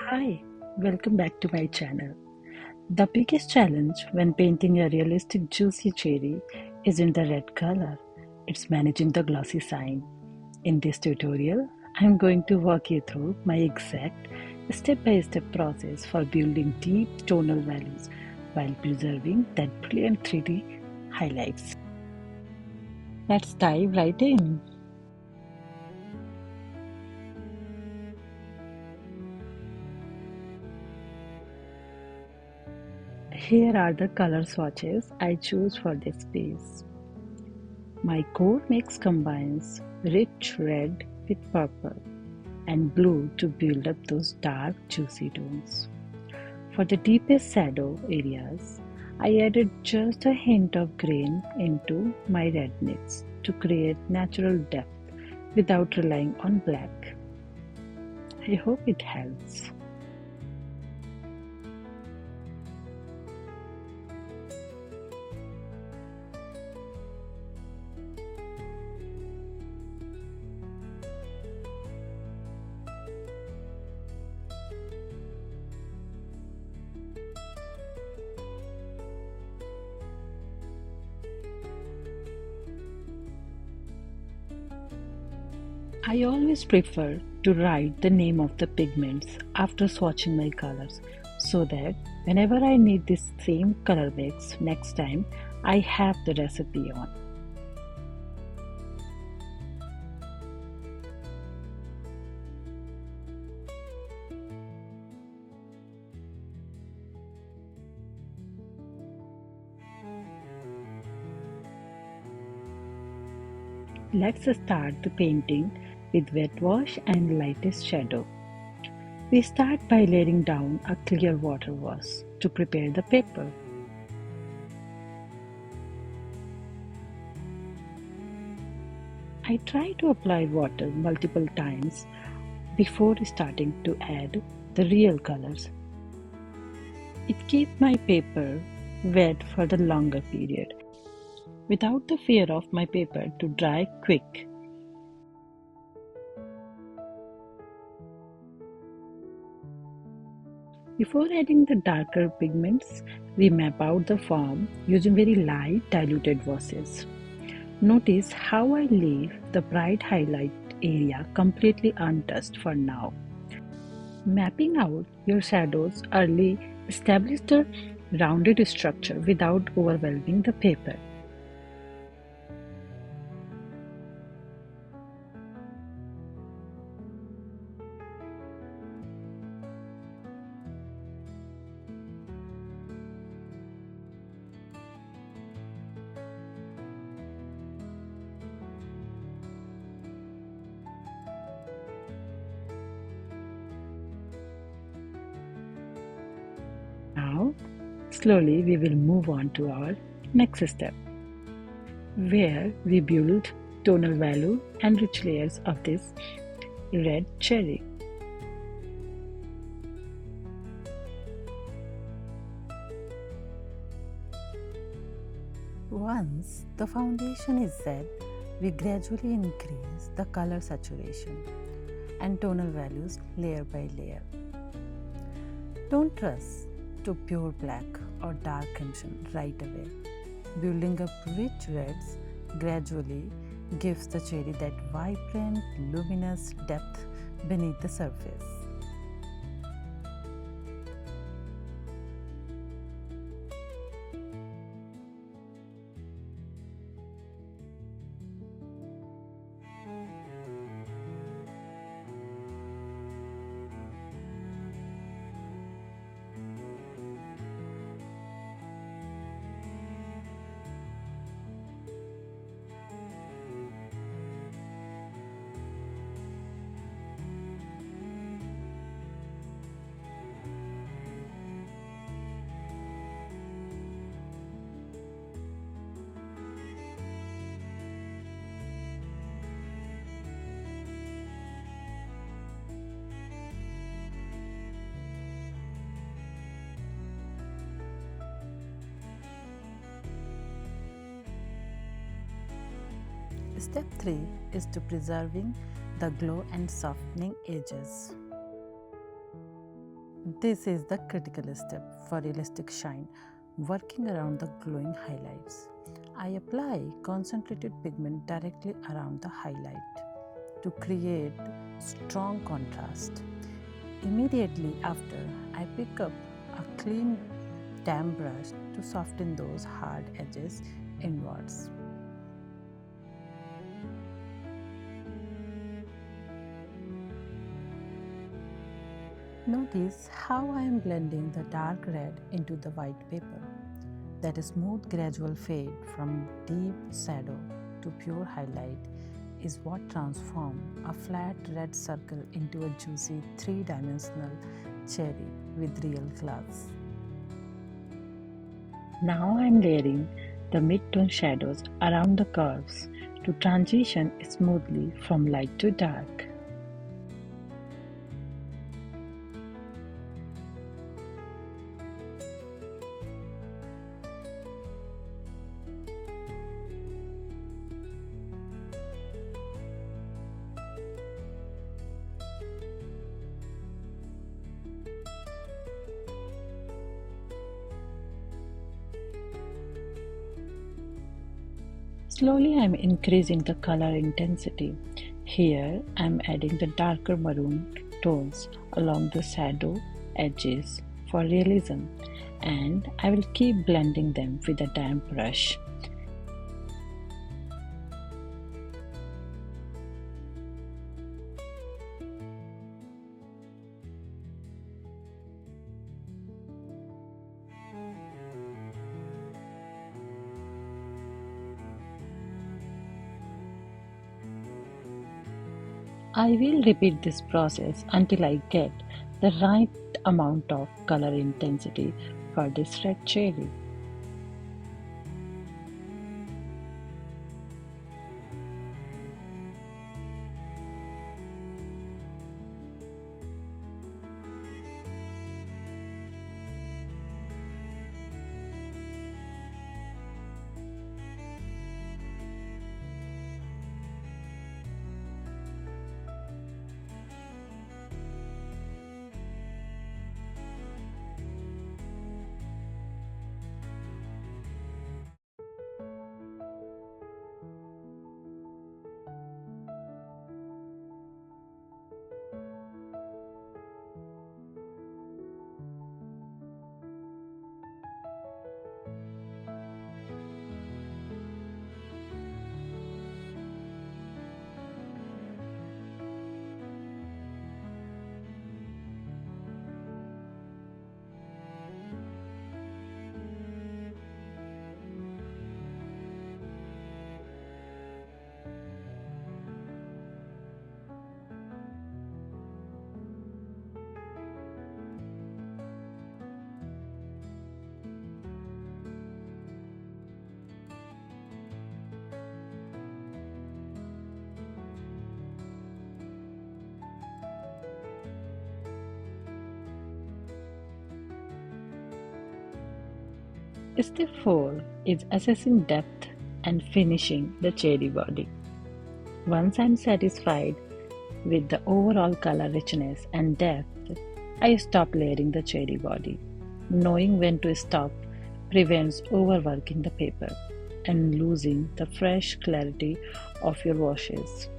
Hi, welcome back to my channel. The biggest challenge when painting a realistic juicy cherry isn't the red color, it's managing the glossy sign. In this tutorial, I'm going to walk you through my exact step-by-step process for building deep tonal values while preserving that brilliant 3D highlights. Let's dive right in. Here are the color swatches I choose for this piece. My core mix combines rich red with purple and blue to build up those dark, juicy tones. For the deepest shadow areas, I added just a hint of green into my red mix to create natural depth without relying on black. I hope it helps. I always prefer to write the name of the pigments after swatching my colors so that whenever I need this same color mix next time, I have the recipe on. Let's start the painting with wet wash and lightest shadow. We start by layering down a clear water wash to prepare the paper. I try to apply water multiple times before starting to add the real colors. It keeps my paper wet for the longer period without the fear of my paper to dry quick. Before adding the darker pigments, we map out the form using very light diluted washes. Notice how I leave the bright highlight area completely untouched for now. Mapping out your shadows early establishes a rounded structure without overwhelming the paper. Now, slowly we will move on to our next step, where we build tonal value and rich layers of this red cherry. Once the foundation is set, we gradually increase the color saturation and tonal values layer by layer. Don't rush to pure black or dark crimson right away. Building up rich reds gradually gives the cherry that vibrant, luminous depth beneath the surface. Step 3 is to preserving the glow and softening edges. This is the critical step for realistic shine, working around the glowing highlights. I apply concentrated pigment directly around the highlight to create strong contrast. Immediately after, I pick up a clean damp brush to soften those hard edges inwards. Notice how I am blending the dark red into the white paper. That smooth gradual fade from deep shadow to pure highlight is what transforms a flat red circle into a juicy three-dimensional cherry with real class. Now I'm layering the mid-tone shadows around the curves to transition smoothly from light to dark. Slowly I'm increasing the color intensity. Here I'm adding the darker maroon tones along the shadow edges for realism, and I will keep blending them with a damp brush. I will repeat this process until I get the right amount of color intensity for this red cherry. Step 4 is assessing depth and finishing the cherry body. Once I'm satisfied with the overall color richness and depth, I stop layering the cherry body. Knowing when to stop prevents overworking the paper and losing the fresh clarity of your washes.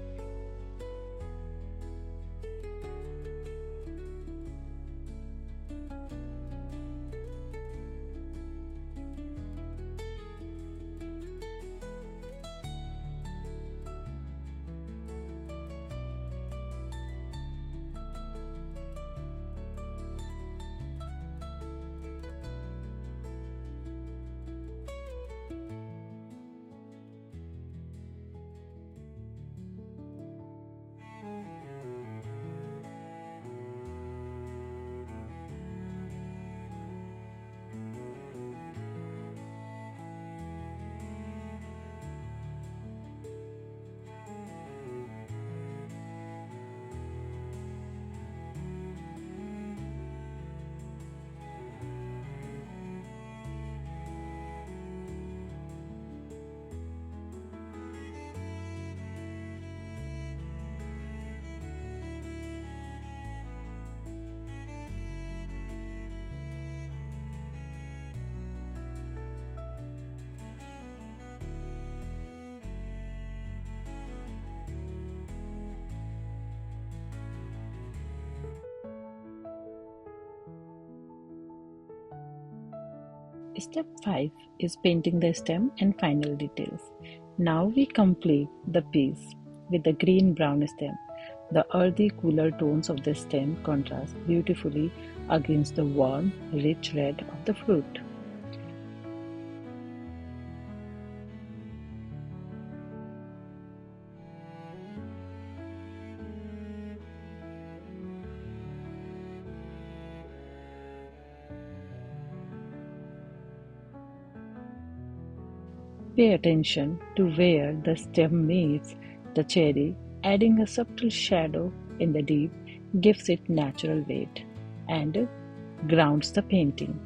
Step 5 is painting the stem and final details. Now we complete the piece with the green-brown stem. The earthy, cooler tones of the stem contrast beautifully against the warm, rich red of the fruit. Pay attention to where the stem meets the cherry, adding a subtle shadow in the deep gives it natural weight and grounds the painting.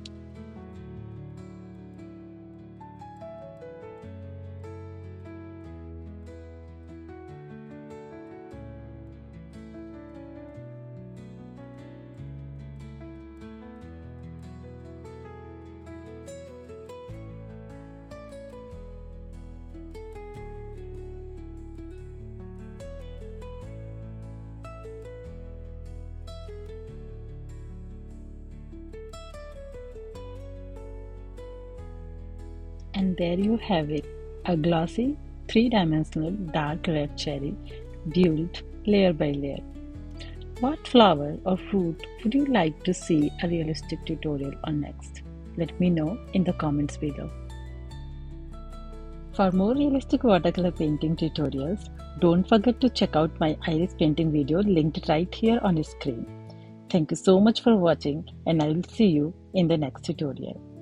And there you have it, a glossy, three-dimensional dark red cherry, built layer by layer. What flower or fruit would you like to see a realistic tutorial on next? Let me know in the comments below. For more realistic watercolor painting tutorials, don't forget to check out my iris painting video linked right here on your screen. Thank you so much for watching, and I will see you in the next tutorial.